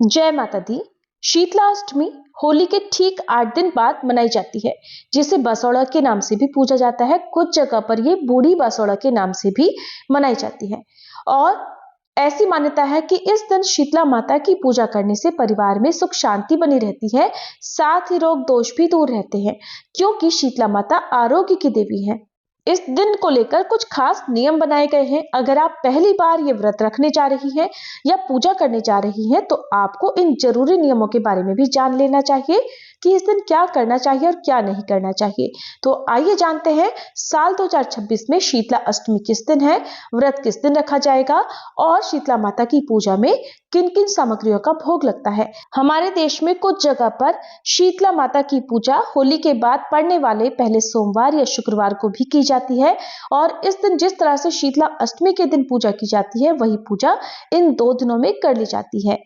जय माता दी। शीतला अष्टमी होली के ठीक 8 दिन बाद मनाई जाती है, जिसे बसौड़ा के नाम से भी पूजा जाता है। कुछ जगह पर यह बूढ़ी बसौड़ा के नाम से भी मनाई जाती है और ऐसी मान्यता है कि इस दिन शीतला माता की पूजा करने से परिवार में सुख शांति बनी रहती है, साथ ही रोग दोष भी दूर रहते हैं, क्योंकि शीतला माता आरोग्य की देवी है। इस दिन को लेकर कुछ खास नियम बनाए गए हैं। अगर आप पहली बार ये व्रत रखने जा रही हैं या पूजा करने जा रही हैं, तो आपको इन जरूरी नियमों के बारे में भी जान लेना चाहिए कि इस दिन क्या करना चाहिए और क्या नहीं करना चाहिए। तो आइए जानते हैं साल 2026 में शीतला अष्टमी किस दिन है, व्रत किस दिन रखा जाएगा और शीतला माता की पूजा में किन किन सामग्रियों का भोग लगता है। हमारे देश में कुछ जगह पर शीतला माता की पूजा होली के बाद पड़ने वाले पहले सोमवार या शुक्रवार को भी की जाती है और इस दिन जिस तरह से शीतला अष्टमी के दिन पूजा की जाती है, वही पूजा इन 2 दिनों में कर ली जाती है।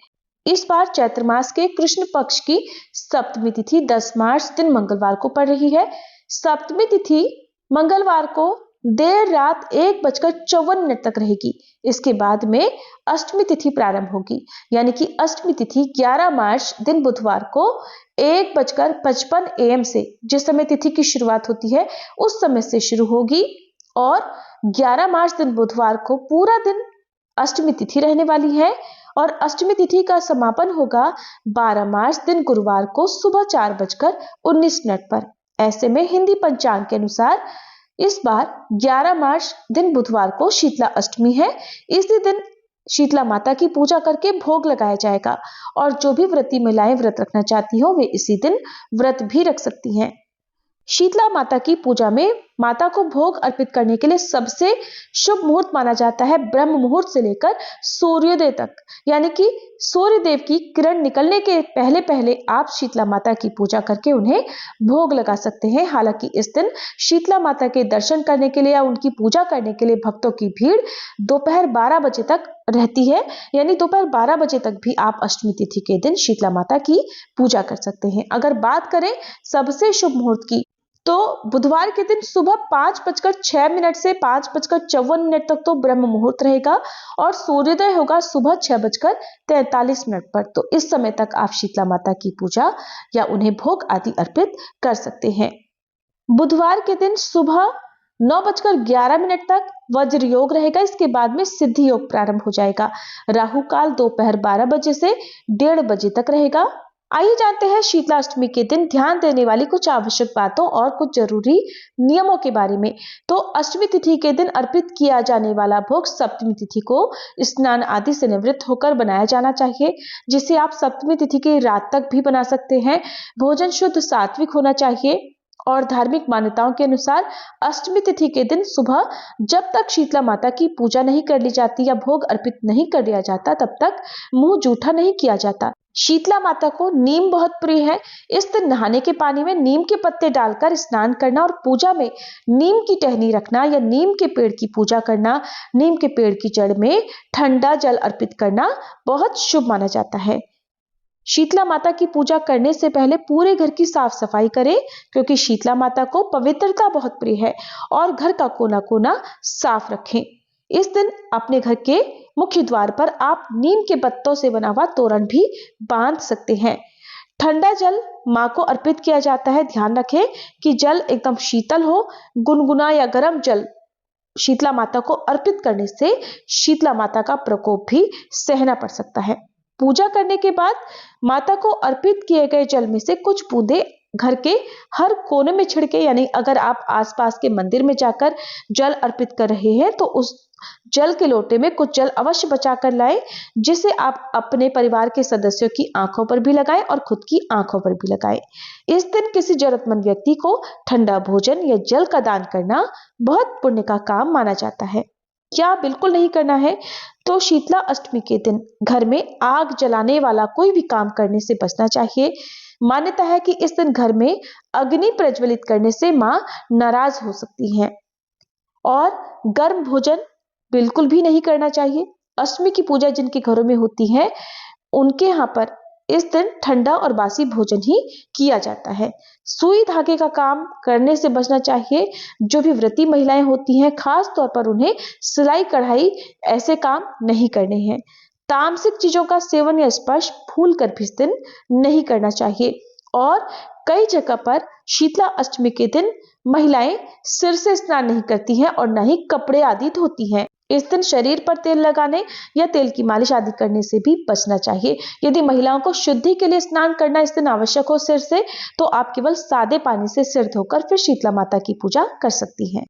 इस बार चैत्र मास के कृष्ण पक्ष की सप्तमी तिथि 10 मार्च दिन मंगलवार को पड़ रही है। सप्तमी तिथि मंगलवार को देर रात 1:54 तक रहेगी। इसके बाद में अष्टमी तिथि प्रारंभ होगी, यानी कि अष्टमी तिथि 11 मार्च दिन बुधवार को 1:55 AM से, जिस समय तिथि की शुरुआत होती है उस समय से शुरू होगी और 11 मार्च दिन बुधवार को पूरा दिन अष्टमी तिथि रहने वाली है और अष्टमी तिथि का समापन होगा 12 मार्च दिन गुरुवार को सुबह 4:19 पर। ऐसे में हिंदी पंचांग के अनुसार इस बार 11 मार्च दिन बुधवार को शीतला अष्टमी है। इसी दिन शीतला माता की पूजा करके भोग लगाया जाएगा और जो भी व्रती महिलाएं व्रत रखना चाहती हो वे इसी दिन व्रत भी रख सकती हैं। शीतला माता की पूजा में माता को भोग अर्पित करने के लिए सबसे शुभ मुहूर्त माना जाता है ब्रह्म मुहूर्त से लेकर सूर्योदय तक, यानी कि सूर्य देव की किरण निकलने के पहले पहले आप शीतला माता की पूजा करके उन्हें भोग लगा सकते हैं। हालांकि इस दिन शीतला माता के दर्शन करने के लिए या उनकी पूजा करने के लिए भक्तों की भीड़ दोपहर 12 बजे तक रहती है, यानी दोपहर 12 बजे तक भी आप अष्टमी तिथि के दिन शीतला माता की पूजा कर सकते हैं। अगर बात करें सबसे शुभ मुहूर्त की, तो बुधवार के दिन सुबह 5:06 से 5:54 तक तो ब्रह्म मुहूर्त रहेगा और सूर्योदय होगा सुबह 6:43 पर। तो इस समय तक आप शीतला माता की पूजा या उन्हें भोग आदि अर्पित कर सकते हैं। बुधवार के दिन सुबह 9:11 तक वज्र योग रहेगा। इसके बाद में सिद्धि योग प्रारंभ हो जाएगा। राहु काल दोपहर 12 बजे से 1:30 बजे तक रहेगा। आइए जानते हैं शीतला अष्टमी के दिन ध्यान देने वाली कुछ आवश्यक बातों और कुछ जरूरी नियमों के बारे में। तो अष्टमी तिथि के दिन अर्पित किया जाने वाला भोग सप्तमी तिथि को स्नान आदि से निवृत्त होकर बनाया जाना चाहिए, जिसे आप सप्तमी तिथि की रात तक भी बना सकते हैं। भोजन शुद्ध सात्विक होना चाहिए और धार्मिक मान्यताओं के अनुसार अष्टमी तिथि के दिन सुबह जब तक शीतला माता की पूजा नहीं कर ली जाती या भोग अर्पित नहीं कर दिया जाता, तब तक मुंह जूठा नहीं किया जाता। शीतला माता को नीम बहुत प्रिय है। इस दिन नहाने के पानी में नीम के पत्ते डालकर स्नान करना और पूजा में नीम की टहनी रखना या नीम के पेड़ की पूजा करना, नीम के पेड़ की जड़ में ठंडा जल अर्पित करना बहुत शुभ माना जाता है। शीतला माता की पूजा करने से पहले पूरे घर की साफ सफाई करें, क्योंकि शीतला माता को पवित्रता बहुत प्रिय है और घर का कोना कोना साफ रखें। इस दिन अपने घर के मुख्य द्वार पर आप नीम के पत्तों से बना हुआ तोरण भी बांध सकते हैं। ठंडा जल मां को अर्पित किया जाता है। ध्यान रखें कि जल एकदम शीतल हो। गुनगुना या गर्म जल शीतला माता को अर्पित करने से शीतला माता का प्रकोप भी सहना पड़ सकता है। पूजा करने के बाद माता को अर्पित किए गए जल में से कुछ बूंदे घर के हर कोने में छिड़के, यानी अगर आप आसपास के मंदिर में जाकर जल अर्पित कर रहे हैं तो उस जल के लोटे में कुछ जल अवश्य बचा कर लाएं, जिसे आप अपने परिवार के सदस्यों की आंखों पर भी लगाएं और खुद की आंखों पर भी लगाएं। इस दिन किसी जरूरतमंद व्यक्ति को ठंडा भोजन या जल का दान करना बहुत पुण्य का काम माना जाता है। क्या बिल्कुल नहीं करना है, तो शीतला अष्टमी के दिन घर में आग जलाने वाला कोई भी काम करने से बचना चाहिए। मान्यता है कि इस दिन घर में अग्नि प्रज्वलित करने से मां नाराज हो सकती हैं और गर्म भोजन बिल्कुल भी नहीं करना चाहिए। अष्टमी की पूजा जिनके घरों में होती है उनके यहाँ पर इस दिन ठंडा और बासी भोजन ही किया जाता है। सुई धागे का काम करने से बचना चाहिए। जो भी व्रती महिलाएं होती हैं, खास तौर पर उन्हें सिलाई कढ़ाई ऐसे काम नहीं करने हैं। तामसिक चीजों का सेवन या स्पर्श भूल कर भी इस दिन नहीं करना चाहिए। और कई जगह पर शीतला अष्टमी के दिन महिलाएं सिर से स्नान नहीं करती हैं और न ही कपड़े आदि धोती हैं। इस दिन शरीर पर तेल लगाने या तेल की मालिश आदि करने से भी बचना चाहिए। यदि महिलाओं को शुद्धि के लिए स्नान करना इस दिन आवश्यक हो सिर से, तो आप केवल सादे पानी से सिर धोकर फिर शीतला माता की पूजा कर सकती हैं।